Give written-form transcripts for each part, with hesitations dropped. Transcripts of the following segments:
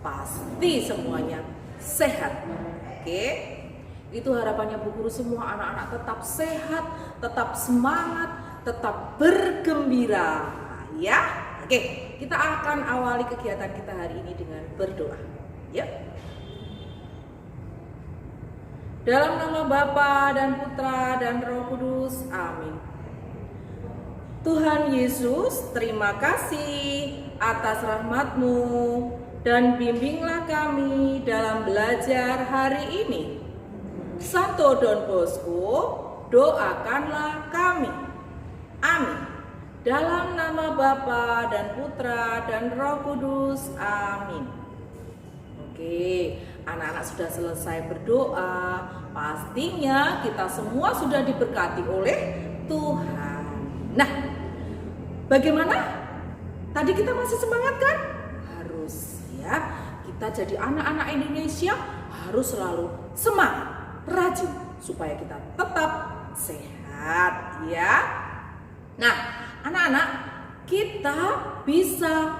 pasti semuanya sehat. Oke, itu harapannya Bu Guru, semua anak-anak tetap sehat, tetap semangat, tetap bergembira ya. Oke, kita akan awali kegiatan kita hari ini dengan berdoa ya. Dalam nama Bapa dan Putra dan Roh Kudus, amin. Tuhan Yesus, terima kasih atas rahmat-Mu dan bimbinglah kami dalam belajar hari ini. Santo Don Bosco, doakanlah kami. Amin. Dalam nama Bapa dan Putra dan Roh Kudus, amin. Oke, anak-anak sudah selesai berdoa. Pastinya kita semua sudah diberkati oleh Tuhan. Nah, bagaimana? Tadi kita masih semangat kan? Harus ya. Kita jadi anak-anak Indonesia harus selalu semangat, rajin supaya kita tetap sehat ya. Nah, anak-anak, kita bisa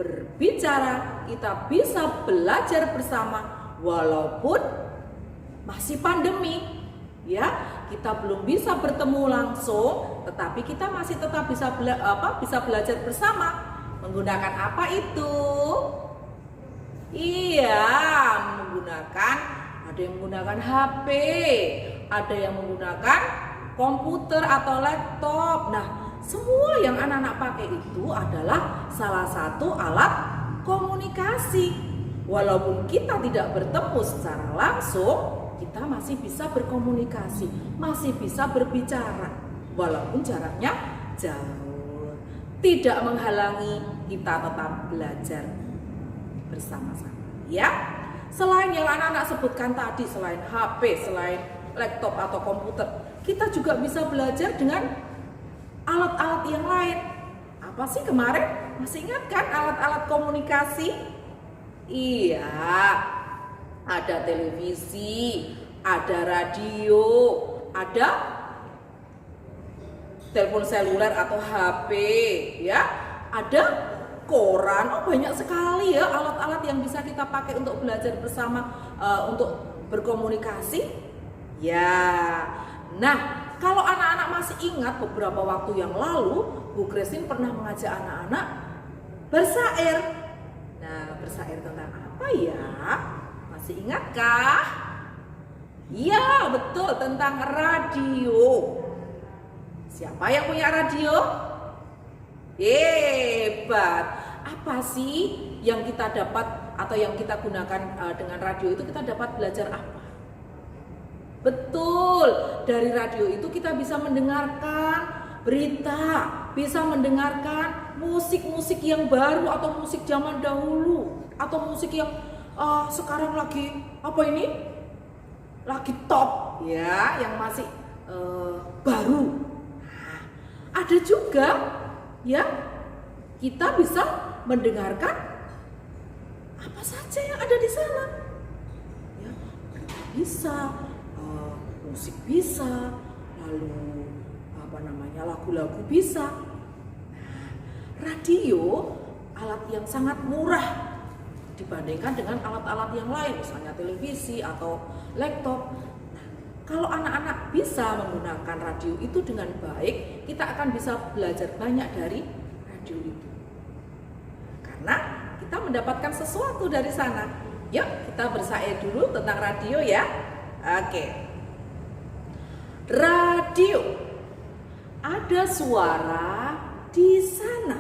berbicara, kita bisa belajar bersama walaupun masih pandemi ya. Kita belum bisa bertemu langsung, tetapi kita masih tetap bisa belajar bersama. Menggunakan apa itu? Iya, ada yang menggunakan HP, ada yang menggunakan komputer atau laptop. Nah, semua yang anak-anak pakai itu adalah salah satu alat komunikasi. Walaupun kita tidak bertemu secara langsung, kita masih bisa berkomunikasi, masih bisa berbicara, walaupun jaraknya jauh. Tidak menghalangi kita tetap belajar bersama-sama ya. Selain yang anak-anak sebutkan tadi, selain HP, selain laptop atau komputer, kita juga bisa belajar dengan alat-alat yang lain. Apa sih kemarin? Masih ingat kan alat-alat komunikasi? Iya, ada televisi, ada radio, ada telepon seluler atau HP, ya, ada koran. Oh, banyak sekali ya alat-alat yang bisa kita pakai untuk belajar bersama, untuk berkomunikasi. Ya, nah, kalau anak-anak masih ingat beberapa waktu yang lalu, Bu Christine pernah mengajak anak-anak bersair. Nah, bersair tentang apa ya? Masih ingatkah? Iya, betul, tentang radio. Siapa yang punya radio? Hebat. Apa sih yang kita dapat atau yang kita gunakan dengan radio itu? Kita dapat belajar apa? Betul, dari radio itu kita bisa mendengarkan berita, bisa mendengarkan musik-musik yang baru atau musik zaman dahulu, atau musik yang sekarang lagi lagi top ya, yang masih baru. Nah, ada juga ya, kita bisa mendengarkan apa saja yang ada di sana ya, bisa musik bisa, lalu lagu-lagu bisa. Nah, radio alat yang sangat murah dibandingkan dengan alat-alat yang lain, misalnya televisi atau laptop. Nah, kalau anak-anak bisa menggunakan radio itu dengan baik, kita akan bisa belajar banyak dari radio itu. Karena kita mendapatkan sesuatu dari sana. Yuk, kita bersair dulu tentang radio ya. Oke. Radio. Ada suara di sana.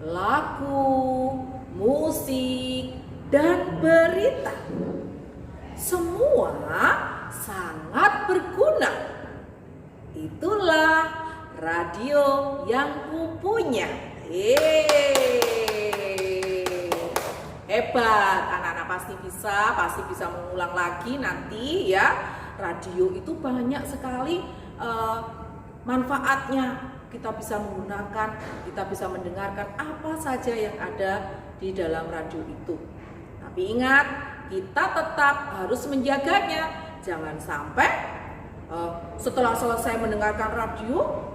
Lagu, musik, dan berita. Semua sangat berguna. Itulah radio yang kupunya. Hebat, anak-anak pasti bisa mengulang lagi nanti ya. Radio itu banyak sekali manfaatnya. Kita bisa menggunakan, kita bisa mendengarkan apa saja yang ada di dalam radio itu. Tapi ingat, kita tetap harus menjaganya. Jangan sampai setelah selesai mendengarkan radio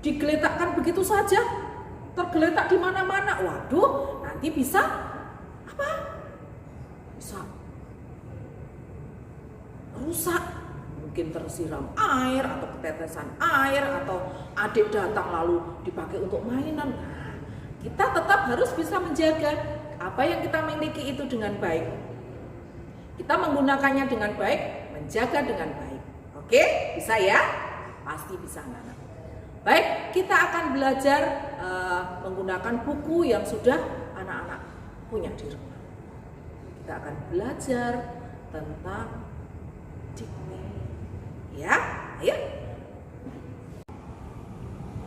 digeletakkan begitu saja, tergeletak di mana-mana. Waduh, nanti bisa rusak, mungkin tersiram air atau ketetesan air, atau adik datang lalu dipakai untuk mainan. Nah, kita tetap harus bisa menjaga apa yang kita miliki itu dengan baik. Kita menggunakannya dengan baik, menjaga dengan baik. Oke, bisa ya? Pasti bisa, anak-anak. Baik, kita akan belajar menggunakan buku yang sudah anak-anak punya di rumah. Kita akan belajar tentang dikte. Ya, ayo.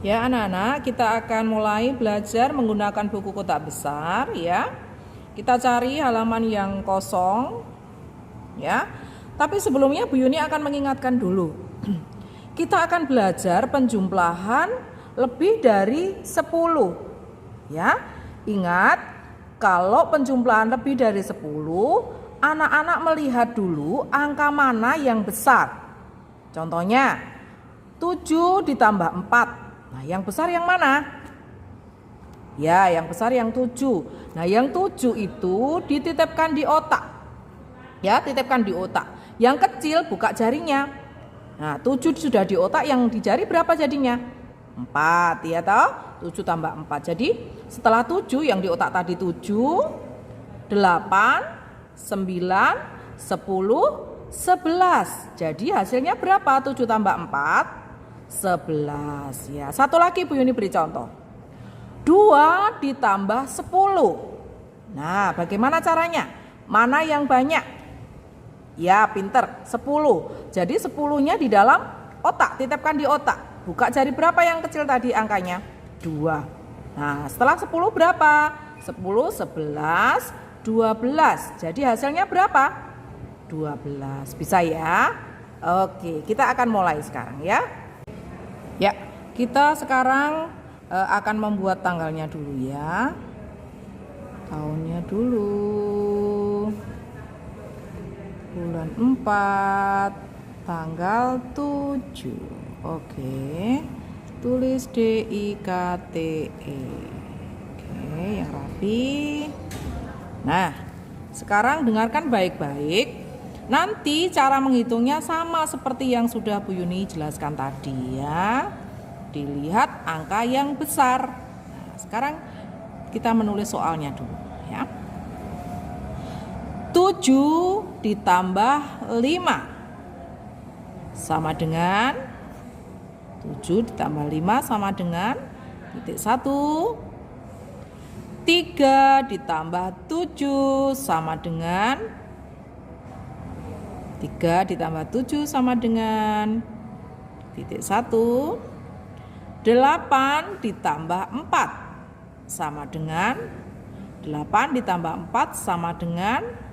Ya anak-anak, kita akan mulai belajar menggunakan buku kotak besar ya. Kita cari halaman yang kosong ya. Tapi sebelumnya Bu Yuni akan mengingatkan dulu. Kita akan belajar penjumlahan lebih dari 10 ya. Ingat, kalau penjumlahan lebih dari 10, anak-anak melihat dulu angka mana yang besar. Contohnya 7 ditambah 4. Nah, yang besar yang mana? Ya, yang besar yang 7. Nah, yang 7 itu dititipkan di otak. Ya, titipkan di otak. Yang kecil buka jarinya. Nah, 7 sudah di otak, yang di jari berapa jadinya? 4, ya toh? 7 tambah 4. Jadi, setelah 7 yang di otak tadi 7, 8, 9, 10, 11. Jadi hasilnya berapa? 7 tambah 4, 11. Ya, satu lagi Bu Yuni beri contoh. 2 ditambah 10. Nah, bagaimana caranya? Mana yang banyak? Ya, pinter. 10. Jadi 10-nya di dalam otak, titipkan di otak. Buka jari berapa yang kecil tadi angkanya? 2. Nah, setelah 10 berapa? 10, 11, 12. Jadi hasilnya berapa? 12. Bisa ya? Oke, kita akan mulai sekarang ya. Ya, kita sekarang akan membuat tanggalnya dulu ya. Tahunnya dulu. Bulan 4, tanggal 7. Oke. Tulis DIKTE. Oke, yang rapi. Nah, sekarang dengarkan baik-baik. Nanti cara menghitungnya sama seperti yang sudah Bu Yuni jelaskan tadi ya. Dilihat angka yang besar. Nah, sekarang kita menulis soalnya dulu ya. 7 ditambah 5 sama dengan 7 ditambah 5 sama dengan titik 1. 3 ditambah 7 sama dengan 3 ditambah 7 sama dengan titik 1. 8 ditambah 4 sama dengan 8 ditambah 4 sama dengan.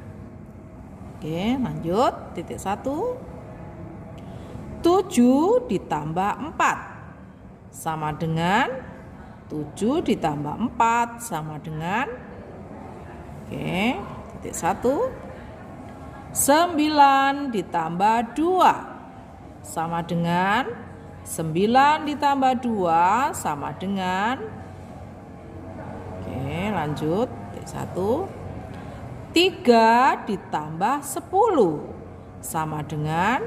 Oke, lanjut. Titik 1. 7 ditambah 4 sama dengan 7 ditambah 4 sama dengan. Oke, titik 1. 9 ditambah 2 sama dengan 9 ditambah 2 sama dengan. Oke, lanjut. Titik 1. 3 ditambah 10 sama dengan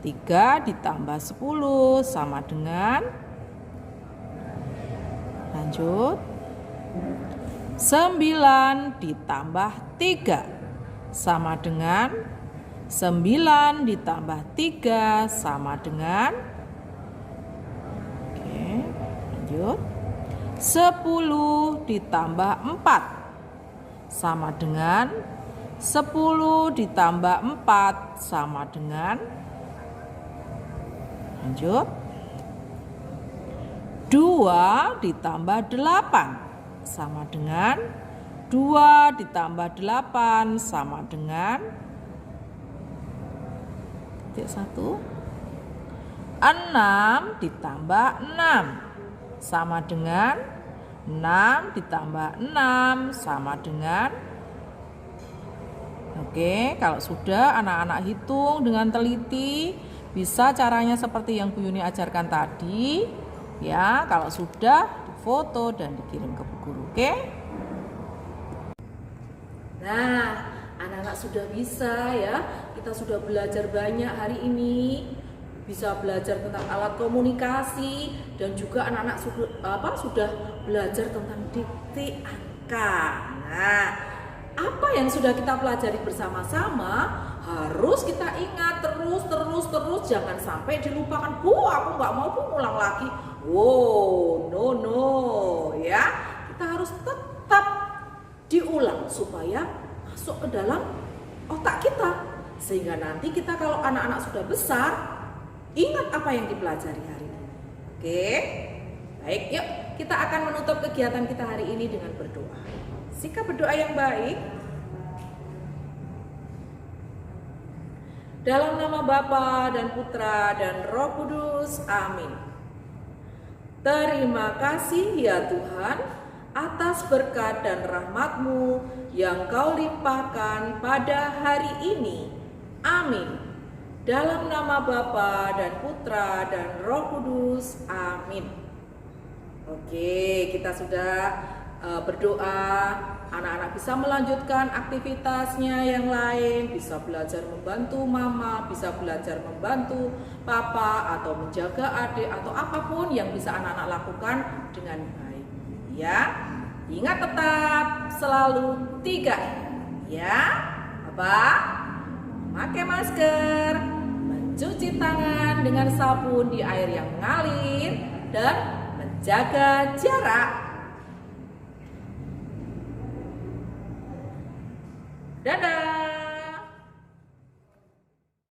3 ditambah 10 sama dengan. Lanjut. 9 ditambah 3 sama dengan 9 ditambah 3 sama dengan. Oke, lanjut. 10 ditambah 4 sama dengan 10 ditambah 4 sama dengan. Lanjut. 2 ditambah 8 sama dengan 2 ditambah 8 sama dengan. Titik 1. 6 ditambah 6 sama dengan 6 ditambah 6 sama dengan. Oke, kalau sudah anak-anak hitung dengan teliti, bisa caranya seperti yang Bu Yuni ajarkan tadi. Ya, kalau sudah difoto dan dikirim ke Bu Guru. Oke? Nah, anak-anak sudah bisa ya. Kita kita sudah belajar banyak hari ini, bisa belajar tentang alat komunikasi dan juga anak-anak sudah belajar tentang dikte angka. Nah, apa yang sudah kita pelajari bersama-sama harus kita ingat terus, jangan sampai dilupakan. Aku nggak mau ulang lagi. No, ya. Kita harus tetap diulang supaya masuk ke dalam otak kita, sehingga nanti kita kalau anak-anak sudah besar ingat apa yang dipelajari hari ini. Oke, baik, yuk kita akan menutup kegiatan kita hari ini dengan berdoa. Sikap berdoa yang baik. Dalam nama Bapa dan Putra dan Roh Kudus, amin. Terima kasih ya Tuhan atas berkat dan rahmat-Mu yang Kau limpahkan pada hari ini. Amin. Dalam nama Bapa dan Putra dan Roh Kudus, amin. Oke, kita sudah berdoa. Anak-anak bisa melanjutkan aktivitasnya yang lain, bisa belajar membantu mama, bisa belajar membantu papa, atau menjaga adik, atau apapun yang bisa anak-anak lakukan dengan baik. Ya, ingat tetap selalu 3 ya. Apa? Memakai masker, mencuci tangan dengan sabun di air yang mengalir, dan menjaga jarak. Dadah.